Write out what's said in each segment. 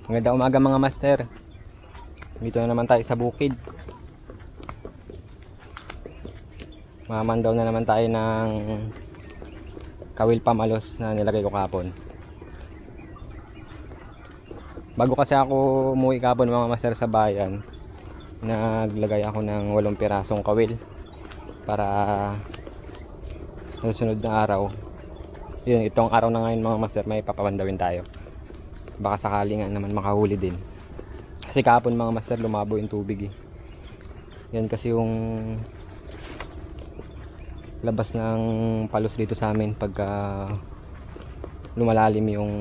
Magandang umaga mga master. Dito na naman tayo sa bukid. Mamandaw na naman tayo ng kawil pamalos na nilagay ko kapon. Bago kasi ako umuwi kapon mga master sa bayan, naglagay ako ng 8 pirasong kawil para sa susunod na araw. Yun, itong araw na ngayon mga master, may papamandawin tayo. Baka sakali nga naman makahuli din. Kasi kahapon mga master, lumabo yung tubig eh. Yan kasi yung labas ng palos dito sa amin pagka lumalalim yung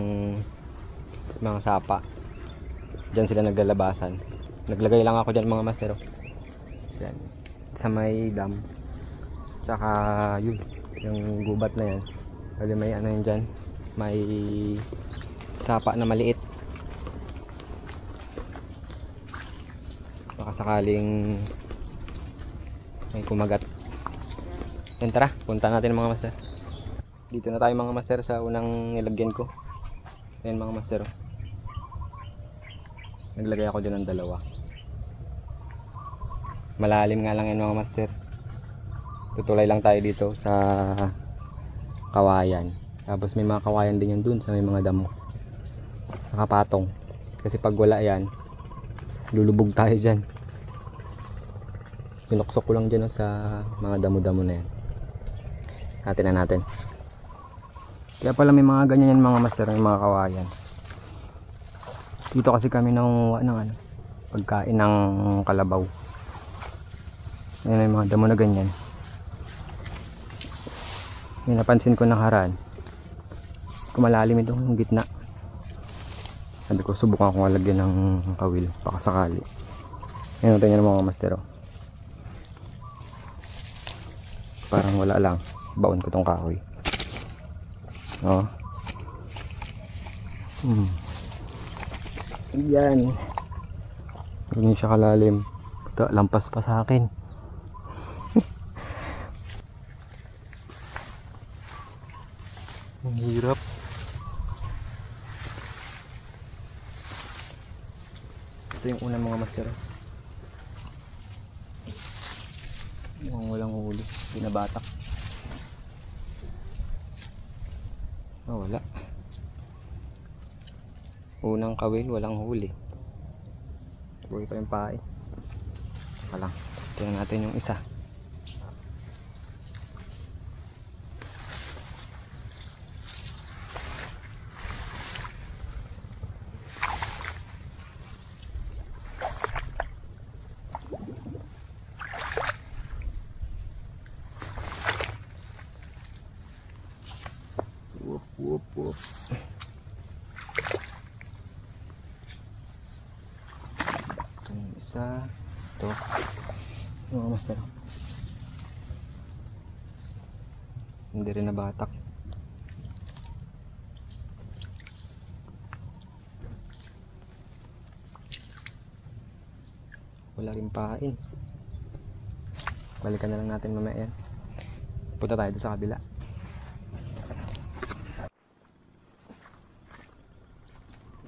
mga sapa. Diyan sila naglalabasan. Naglagay lang ako dyan mga master. Yan. Sa may dam. Tsaka yun, yung gubat na yan. Kasi may ano yun dyan, may sapa na maliit. Baka sakaling may kumagat. Yan, tara, punta natin mga master. Dito na tayo mga master sa unang nilagyan ko. Yan mga master, naglagay ako dyan ng 2. Malalim nga lang yan mga master. Tutulay lang tayo dito sa kawayan. Tapos may mga kawayan din yan dun sa may mga damo. Nakapatong. Kasi pag wala yan, lulubog tayo dyan. Sinuksok ko lang dyan sa mga damo-damo na yan. Natin na natin. Kaya pala may mga ganyan yan mga master, may mga kawayan. Dito kasi kami nangunguha ng pagkain ng kalabaw. Ayan, may mga damo na ganyan. May napansin ko nakaraan, kumalalim itong gitna. Sabi ko subukan ko lagyan ng kawil baka sakali. Ayan, tingnan mo mga master. Parang wala lang, baon ko tong kahoy. Yan, hindi siya kalalim. Ito, lampas pa sa akin. Ang hirap. Ito yung unang mga master. Mukhang walang huli, binabatak. Oh, wala. Unang kawil, walang huli. Buhay pa yung pae. Saka lang, tingnan natin yung isa. Whoop. Yung isa, ito yung mga master, hindi rin nabatak. Wala rin pain. Balikan na lang natin mamaya yan. Punta tayo doon sa kabila.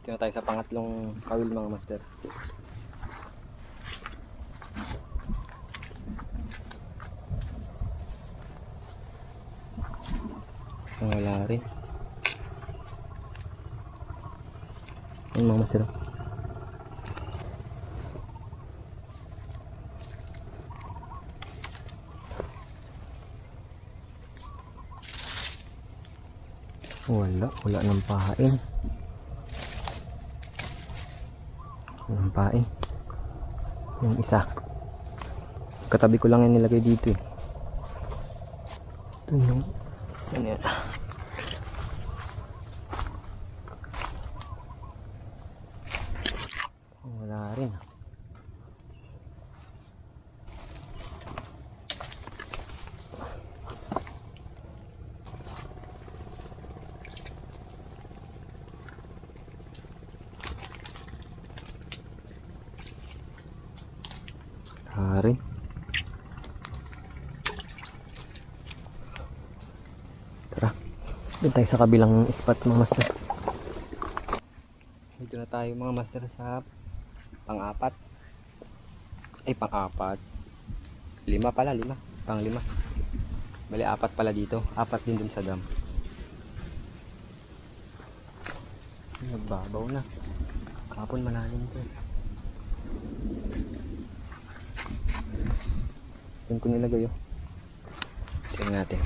Dito na tayo sa pangatlong kawil mga master. Wala rin. Ayun mga master. Wala ng pain. Walang pain. Yung isa, katabi ko lang yan nilagay dito eh. Ito yung isa niya. Wala rin. Hari. Tara, doon tayo sa kabilang spot mga master. Dito na tayo mga master sa pang-apat. Ay, pang-apat. 5 pala, 5. Pang-5. Bali, 4 pala dito. 4 din dun sa dam. Nagbabaw na. Kapon malalim to. Yan ko nilagay oh. Tingnan natin.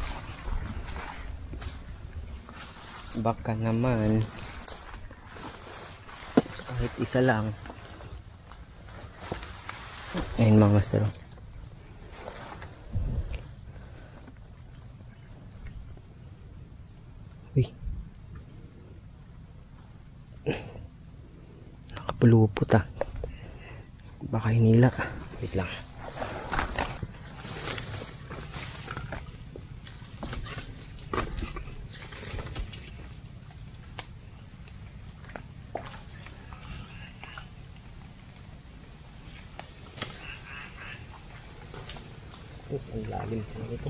Baka naman kahit isa lang. Ayun mga master. Uy. Nakapulupot ah. Baka hinila. Wait lang. Sus, ang lalim pa ito.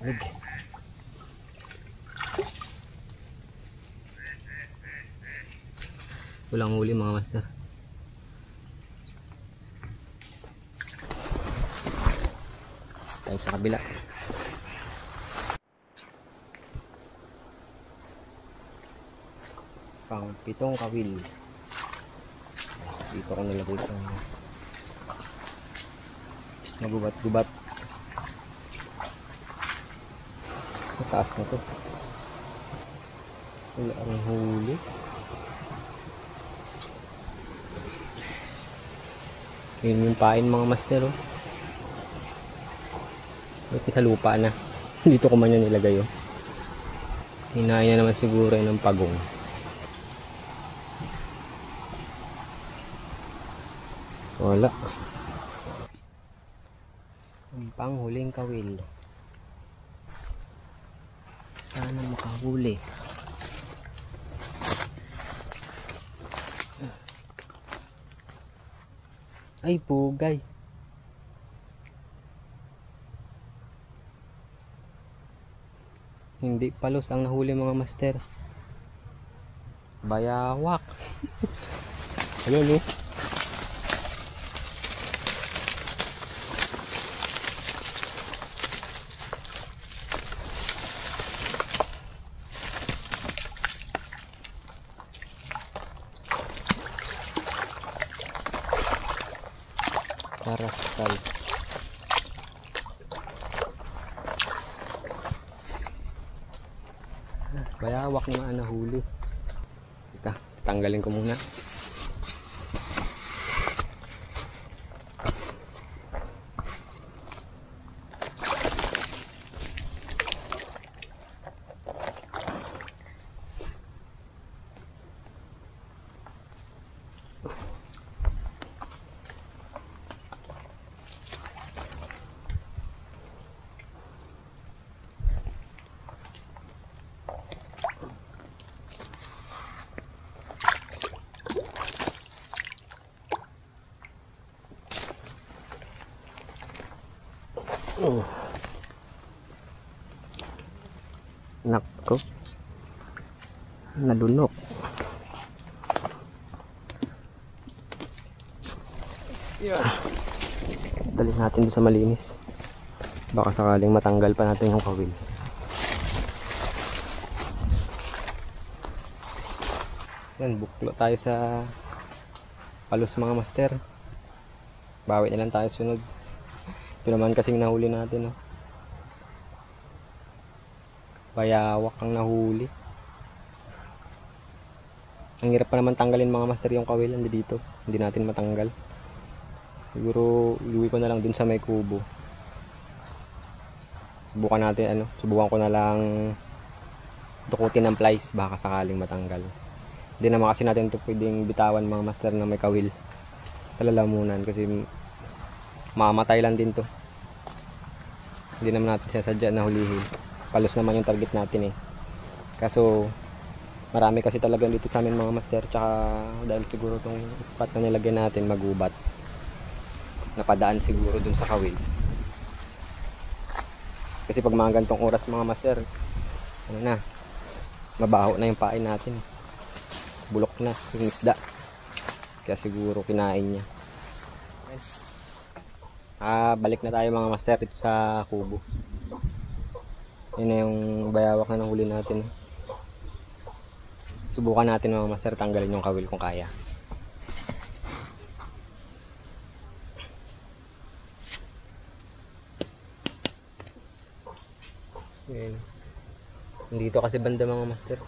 Lig. Walang huli mga master. Tayo sa kabila. Pang 7 kawil. Dito ko nilagay sa nagubat-gubat. Sa taas na to. Wala ang huli. Yun yung pain mga master oh. Ito sa lupa na. Dito ko man yan nilagay oh. Hinahin na naman siguro yun ng pagong. Wala. Ang panghuling kawil. Sana makahuli. Ay, pugay. Hindi palos ang nahuli mga master. Bayawak. Ano no? Karaskal. Bayawak na nahuli. Teka, tanggalin ko muna. Oh. Nako. Nalunok. Yeah. Dalhin natin doon sa malinis. Baka sakaling matanggal pa natin yung kawil. Yan, buklo tayo sa palos mga master. Bawi na lang tayo sunod. Ito naman kasing nahuli natin. Oh. Bayawak ang nahuli. Ang hirap pa naman tanggalin mga master yung kawilan dito. Hindi natin matanggal. Siguro iuwi ko na lang dun sa may kubo. Subukan natin subukan ko na lang dukutin ng plies baka sakaling matanggal. Hindi naman kasi natin ito pwedeng bitawan mga master na may kawil sa lalamunan kasi mamatay lang din to. Hindi naman natin sinasadya na hulihin. Palos naman yung target natin eh. Kaso marami kasi talaga dito sa amin mga master, tsaka dahil siguro tong spot na nilagyan natin magubat, napadaan siguro dun sa kawil. Kasi pag mga gantong oras mga master, ano na, mabaho na yung pain natin, bulok na yung isda, kaya siguro kinain niya. Balik na tayo mga master dito sa kubo. Yun na yung bayawak na nahuli natin. Subukan natin mga master tanggalin yung kawil kung kaya. Yun. Dito kasi banda mga master.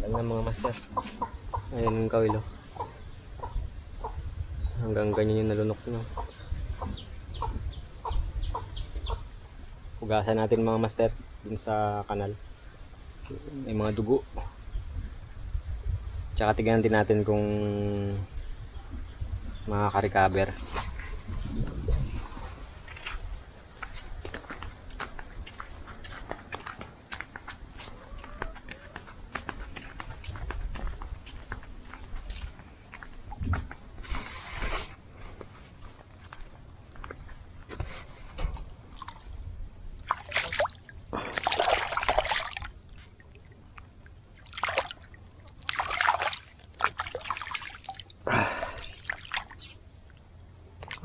Tanggal na mga master. Ayan yung kawil oh. Hanggang ganyan yung nalunok nyo. Hugasan natin mga master dun sa kanal. May mga dugo. Tsaka tignan din natin kung makaka-recover.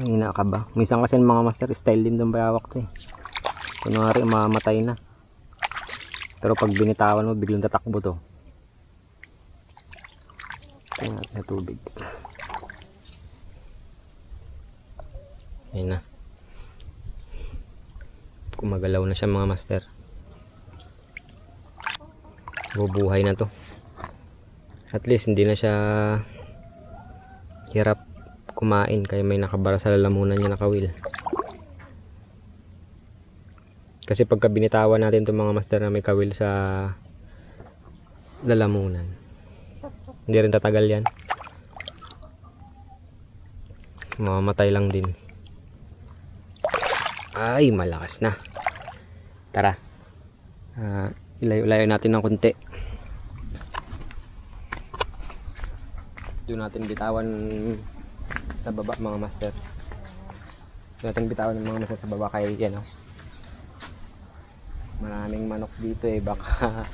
Ang ina ka ba? Minsan kasi mga master style din ng bayawak to eh. Kunwari mamatay na. Pero pag binitawan mo biglang tatakbo to. Tingnan natin na tubig. Ayun na. Kumagalaw na siya mga master. Bubuhay na to. At least hindi na siya hirap kumain kaya may nakabara sa lalamunan niya na kawil. Kasi pagka binitawan natin itong mga master na may kawil sa lalamunan, hindi rin tatagal yan. Mamamatay lang din. Ay, malakas na. Tara. Ilayo-layo natin ng konti. Doon natin bitawan sa baba mga master. Doon natin bitawan ng mga master sa baba kaya yan oh. Maraming manok dito eh, baka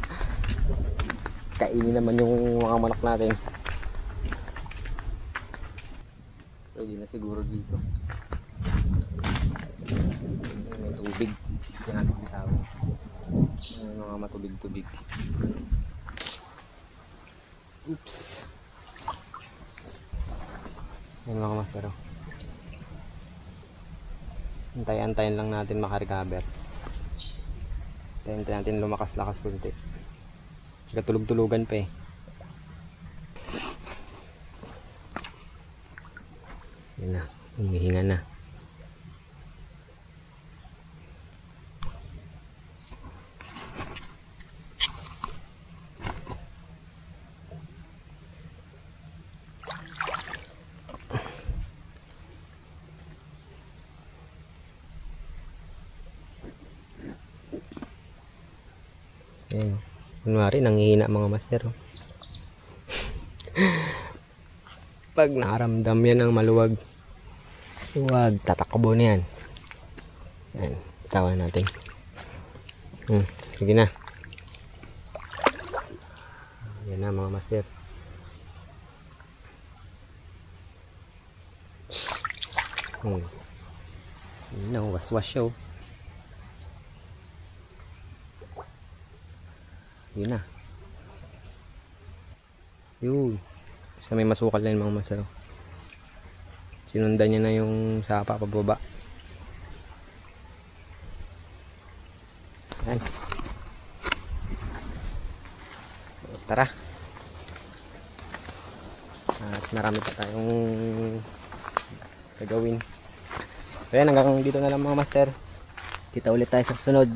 kainin naman yung mga manok natin. Pwede na siguro dito. May tubig. Diyan natin bitawan. May mga matubig-tubig. Oops. Yan mga master oh. Antay-antayin lang natin makarecover. Antayin natin lumakas-lakas kunti. Tulog-tulugan pa eh. Yan na, humihinga na. Ayan. Kunwari nanghihina mga master oh. Pag nakaramdam yan ng maluwag, huwag tatakbo na yan. Ayan, bitawan natin. Sige na. Yan na mga master. Yun na, waswas siya oh. Yun na. Yun. Sa may masukal na yun mga master. Sinundan niya na yung sapa pababa. Ayan. So, tara. At marami pa tayong gagawin. So yan, hanggang dito na lang mga master. Kita ulit tayo sa sunod.